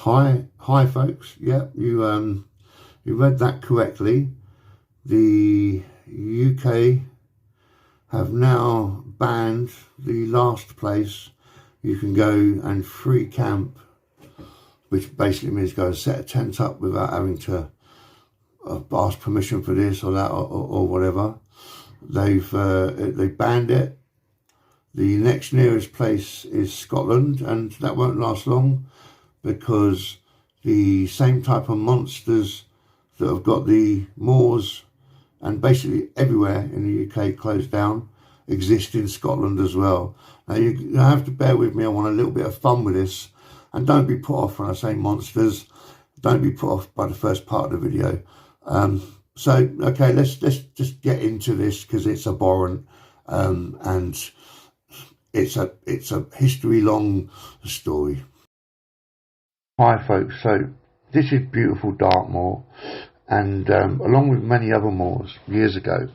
Hi, folks. Yeah, you read that correctly. The UK have now banned the last place you can go and free camp, which basically means go and set a tent up without having to ask permission for this or that or whatever. They've banned it. The next nearest place is Scotland, and that won't last long, because the same type of monsters that have got the moors and basically everywhere in the UK closed down exist in Scotland as well. Now you have to bear with me. I want a little bit of fun with this, and don't be put off when I say monsters. Don't be put off by the first part of the video. So okay, let's just get into this, because it's abhorrent, and it's a history long story. Hi folks, so this is beautiful Dartmoor, and along with many other moors years ago,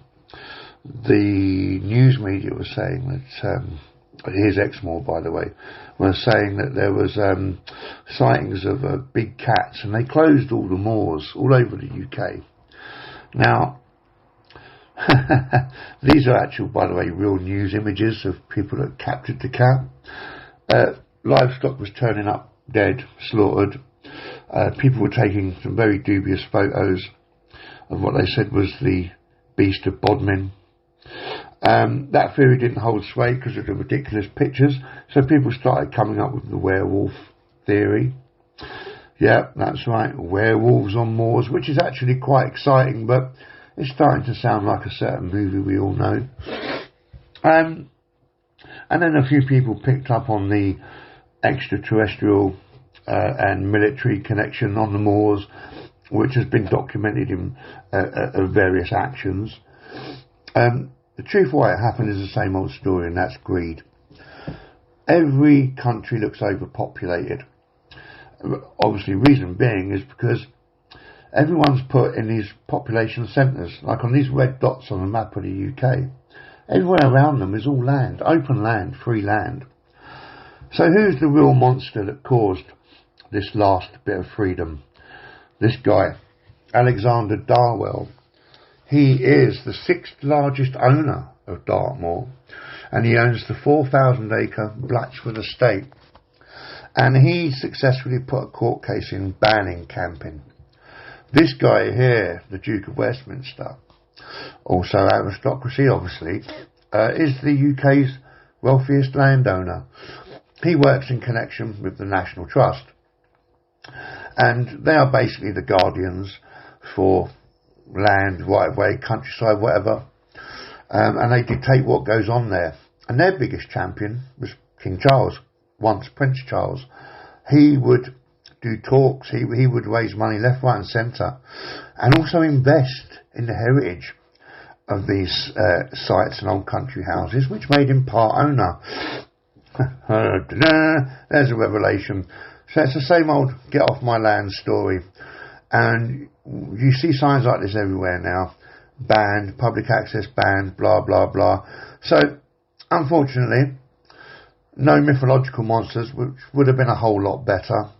the news media was saying that, here's Exmoor by the way, was saying that there was sightings of big cats, and they closed all the moors all over the UK. Now, these are actual, by the way, real news images of people that captured the cat. Livestock was turning up dead, slaughtered. People were taking some very dubious photos of what they said was the beast of Bodmin. That theory didn't hold sway because of the ridiculous pictures, so people started coming up with the werewolf theory. Yeah, that's right, werewolves on moors, which is actually quite exciting, but it's starting to sound like a certain movie we all know. And then a few people picked up on the extraterrestrial and military connection on the moors, which has been documented in various actions. The truth why it happened is the same old story, and that's greed. Every country looks overpopulated. Obviously, reason being is because everyone's put in these population centres, like on these red dots on the map of the UK. Everywhere around them is all land, open land, free land. So who's the real monster that caused this last bit of freedom? This guy, Alexander Darwell. He is the 6th largest owner of Dartmoor, and he owns the 4,000-acre Blatchford estate. And he successfully put a court case in banning camping. This guy here, the Duke of Westminster, also aristocracy obviously, is the UK's wealthiest landowner. He works in connection with the National Trust, and they are basically the guardians for land, right of way, countryside, whatever, and they dictate what goes on there. And their biggest champion was King Charles, once Prince Charles. He would do talks, he would raise money left, right and centre, and also invest in the heritage of these sites and old country houses, which made him part owner. There's a revelation. So it's the same old get off my land story, and you see signs like this everywhere now. Banned, public access banned, blah blah blah. So unfortunately, no mythological monsters, which would have been a whole lot better.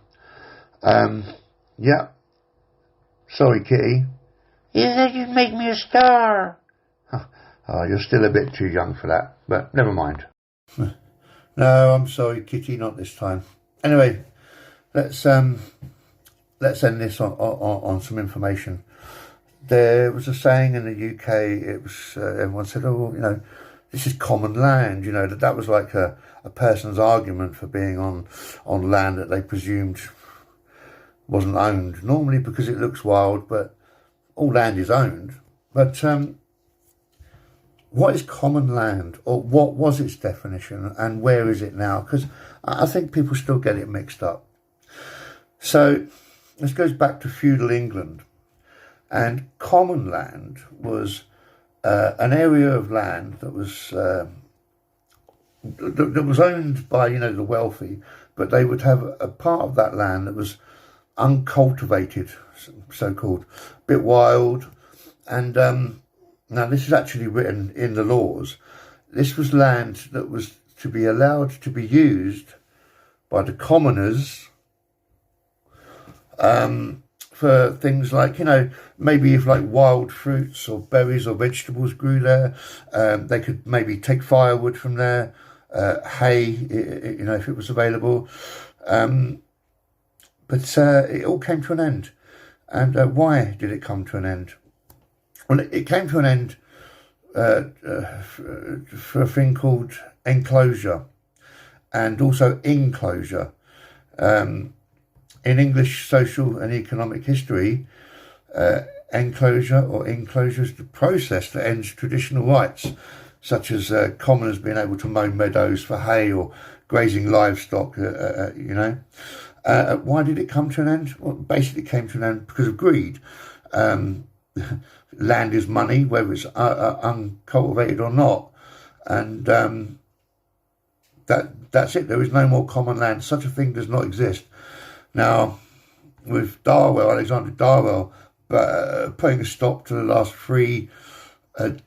Yeah, sorry Kitty, you said you'd make me a star. Oh, you're still a bit too young for that, but never mind. No, I'm sorry, Kitty, not this time. Anyway, let's end this on some information. There was a saying in the UK. It was everyone said, "Oh, you know, this is common land." You know, that was like a person's argument for being on land that they presumed wasn't owned. Normally because it looks wild, but all land is owned. But what is common land, or what was its definition, and where is it now? Because I think people still get it mixed up. So this goes back to feudal England, and common land was an area of land that was owned by, you know, the wealthy, but they would have a part of that land that was uncultivated, so-called, a bit wild, and now this is actually written in the laws. This was land that was to be allowed to be used by the commoners for things like, maybe if like wild fruits or berries or vegetables grew there, they could maybe take firewood from there, hay, if it was available. But it all came to an end. And why did it come to an end? Well, it came to an end for a thing called enclosure and also inclosure. In English social and economic history, enclosure or inclosure is the process that ends traditional rights, such as commoners being able to mow meadows for hay or grazing livestock, Why did it come to an end? Well, basically it came to an end because of greed. Land is money, whether it's uncultivated or not. And that's it. There is no more common land. Such a thing does not exist. Now, with Darwell, Alexander Darwell, putting a stop to the last free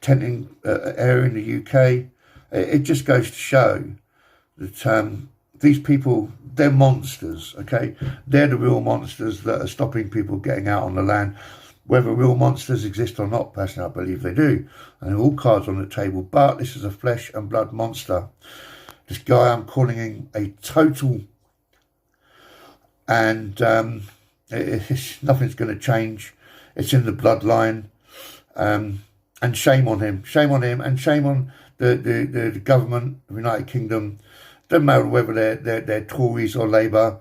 tenting area in the UK, it just goes to show that these people, they're monsters, okay? They're the real monsters that are stopping people getting out on the land. Whether real monsters exist or not, personally, I believe they do. And all cards on the table, but this is a flesh and blood monster. This guy, I'm calling him a total... And nothing's going to change. It's in the bloodline. And shame on him. Shame on him, and shame on the government of the United Kingdom. Doesn't matter whether they're Tories or Labour.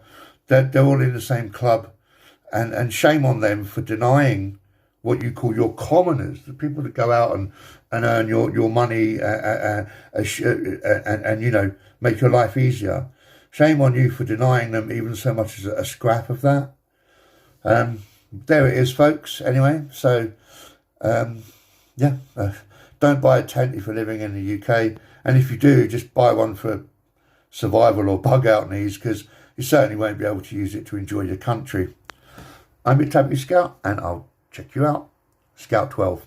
They're all in the same club. And shame on them for denying what you call your commoners, the people that go out and earn your money and make your life easier. Shame on you for denying them even so much as a scrap of that. There it is, folks. Anyway, so, don't buy a tent if you're living in the UK. And if you do, just buy one for survival or bug out needs, because you certainly won't be able to use it to enjoy your country. I'm your Tabby Scout, and I'll check you out. Scout 12.